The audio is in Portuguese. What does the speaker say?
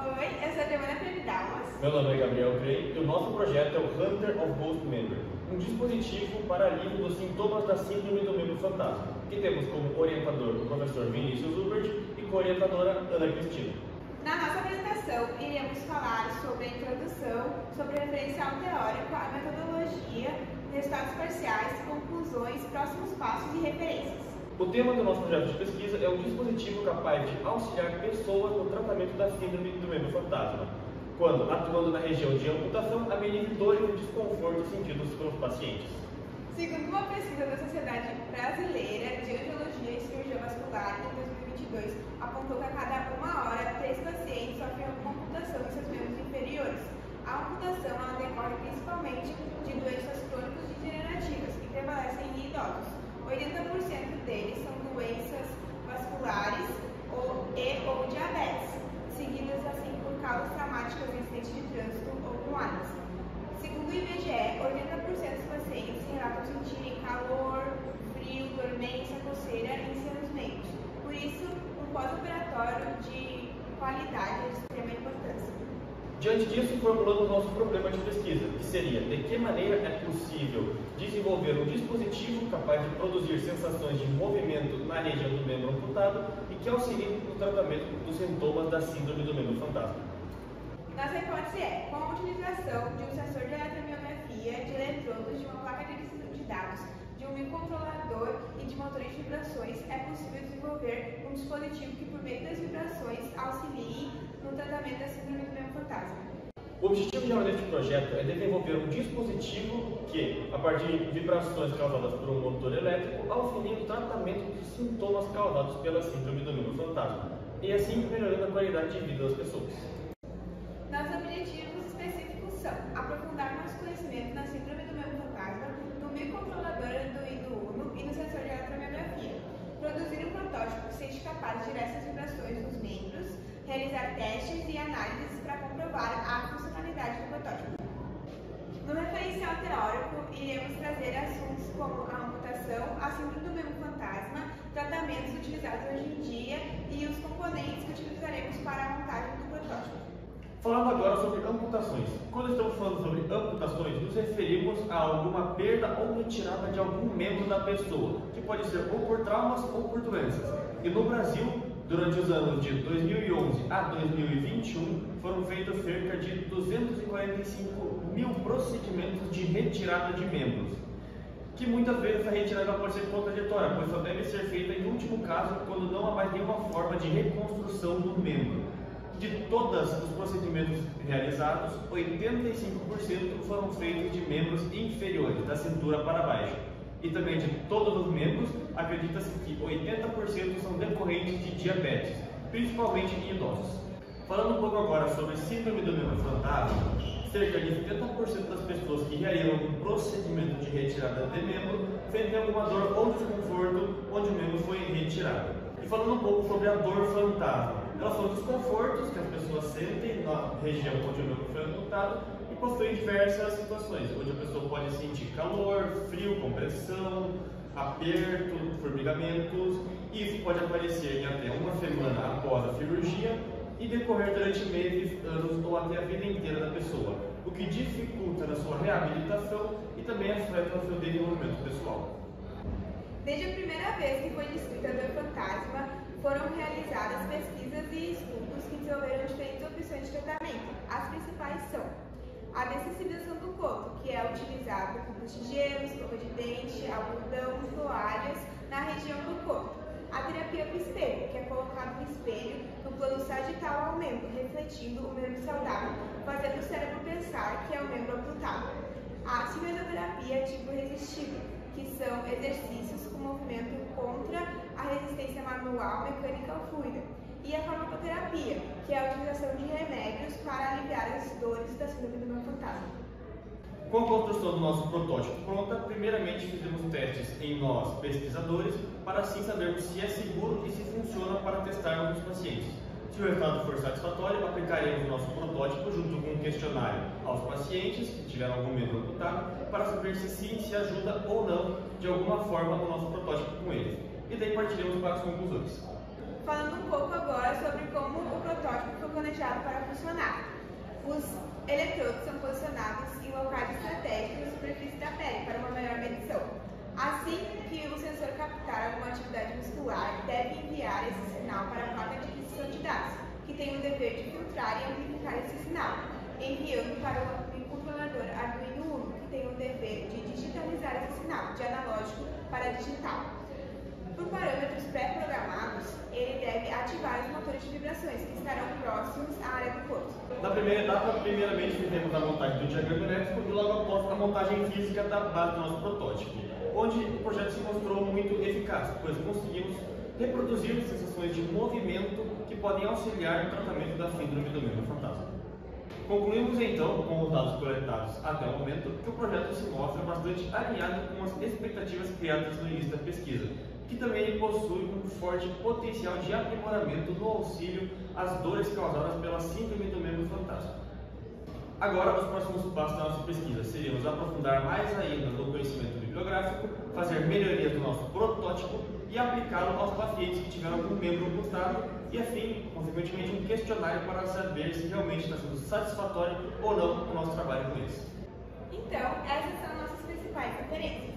Oi, eu sou a Giovanna Previdalmas. Meu nome é Gabriel Crey e o nosso projeto é o Hunter of Ghost Member, um dispositivo para alívio dos sintomas da síndrome do membro fantasma, que temos como orientador o professor Vinícius Hubert e co-orientadora Ana Cristina. Na nossa apresentação, iremos falar sobre a introdução, sobre o referencial teórico, a metodologia, resultados parciais, conclusões, próximos passos e referências. O tema do nosso projeto de pesquisa é um dispositivo capaz de auxiliar pessoas no tratamento da síndrome do membro fantasma, quando, atuando na região de amputação, amenize dores e desconfortos sentidos pelos pacientes. Segundo uma pesquisa da Sociedade Brasileira de Angiologia e Cirurgia Vascular, em 2022, apontou que a cada 1 hora, 3 pacientes sofrem alguma amputação em seus membros inferiores. A amputação ela decorre principalmente de doenças crônico-degenerativas que prevalecem em idosos. 80% deles são doenças vasculares ou diabetes, seguidas assim por causas traumáticas em acidentes de trânsito ou com AIDS. Segundo o IBGE, 80% dos pacientes relatam sentirem calor, frio, dormência, coceira em seus membros. Por isso, um pós-operatório de qualidade é de extrema importância. Diante disso, formulamos nosso problema de pesquisa, que seria de que maneira é possível desenvolver um dispositivo capaz de produzir sensações de movimento na região do membro amputado e que auxilie no tratamento dos sintomas da síndrome do membro fantasma. Nossa hipótese é, com a utilização de um sensor de eletromiografia, de eletrodos, de uma placa de dados, de um microcontrolador e de motores de vibrações, é possível desenvolver um dispositivo que, por meio das vibrações, auxilie no tratamento da síndrome do membro fantasma. O objetivo geral deste projeto é desenvolver um dispositivo que, a partir de vibrações causadas por um motor elétrico, auxilie no tratamento dos sintomas causados pela síndrome do membro fantasma, e assim melhorando a qualidade de vida das pessoas. Nossos objetivos específicos são aprofundar nosso conhecimento na síndrome do membro fantasma, no microcontrolador Arduino Uno e no sensor de eletromiografia, produzir um protótipo que seja capaz de gerar essas vibrações nos membros, realizar testes e análises para comprovar a funcionalidade do protótipo. No referencial teórico, iremos trazer assuntos como a amputação, a síndrome do membro fantasma, tratamentos utilizados hoje em dia e os componentes que utilizaremos para a montagem do protótipo. Falando agora sobre amputações. Quando estamos falando sobre amputações, nos referimos a alguma perda ou retirada de algum membro da pessoa, que pode ser ou por traumas ou por doenças. E no Brasil, durante os anos de 2011 a 2021, foram feitos cerca de 245 mil procedimentos de retirada de membros, que muitas vezes a retirada pode ser contraditória, pois só deve ser feita em último caso quando não há mais nenhuma forma de reconstrução do membro. De todos os procedimentos realizados, 85% foram feitos de membros inferiores, da cintura para baixo. E também de todos os membros, acredita-se que 80% são decorrentes de diabetes, principalmente em idosos. Falando um pouco agora sobre síndrome do membro fantasma, cerca de 70% das pessoas que realizam um procedimento de retirada de membro sentem alguma dor ou desconforto onde o membro foi retirado. E falando um pouco sobre a dor fantasma, elas são desconfortos que as pessoas sentem na região onde o membro foi amputado e possuem diversas situações, onde a pessoa pode sentir calor, frio, compressão, aperto, formigamentos. Isso pode aparecer em até uma semana após a cirurgia e decorrer durante meses, anos ou até a vida inteira da pessoa, o que dificulta na sua reabilitação e também afeta o seu desenvolvimento pessoal. Desde a primeira vez que foi descrita a dor fantasma, foram realizadas pesquisas e estudos que desenvolveram diferentes opções de tratamento. As principais são a dessensibilização do coto, que é utilizado cubos de gelo, escova de dente, algodão, toalhas na região do coto. A terapia por espelho, que é colocado um espelho no plano sagital ao membro, refletindo o membro saudável, fazendo o cérebro pensar que é o membro amputado. A cinesiologia tipo resistido, que são exercícios com movimento contra a resistência manual, mecânica ou fluida. E a farmacoterapia, que é a utilização de remédios para aliviar as dores da síndrome do membro fantasma. Com a construção do nosso protótipo pronta, primeiramente fizemos testes em nós, pesquisadores, para assim sabermos se é seguro e se funciona para testarmos nos pacientes. Se o resultado for satisfatório, aplicaremos o nosso protótipo junto com um questionário aos pacientes que tiveram algum membro amputado para saber se sim, se ajuda ou não de alguma forma o nosso protótipo com eles. E daí partiremos para as conclusões. Falando um pouco agora sobre como o protótipo foi planejado organizado para funcionar. Os eletrodos são posicionados em locais estratégicos na superfície da pele para uma melhor medição. Assim que o sensor captar alguma atividade muscular, deve enviar esse sinal para a placa de aquisição de dados, que tem o dever de filtrar e amplificar esse sinal, enviando para o microcontrolador Arduino Uno, que tem o dever de digitalizar esse sinal de analógico para digital. Por parâmetros pré-programados, ele deve ativar os motores de vibrações, que estarão próximos à área do corpo. Na primeira etapa, primeiramente fizemos a montagem do diagrama elétrico e logo após a montagem física da base do nosso protótipo, onde o projeto se mostrou muito eficaz, pois conseguimos reproduzir sensações de movimento que podem auxiliar no tratamento da síndrome do membro fantasma. Concluímos então, com os dados coletados até o momento, que o projeto se mostra bastante alinhado com as expectativas criadas no início da pesquisa, que também possui um forte potencial de aprimoramento no auxílio às dores causadas pela síndrome do membro fantasma. Agora, os próximos passos da nossa pesquisa seriam nos aprofundar mais ainda no conhecimento bibliográfico, fazer melhorias no nosso protótipo e aplicá-lo aos pacientes que tiveram algum membro amputado e, afim, consequentemente, um questionário para saber se realmente está sendo satisfatório ou não o nosso trabalho com eles. Então, essas são nossas principais referências.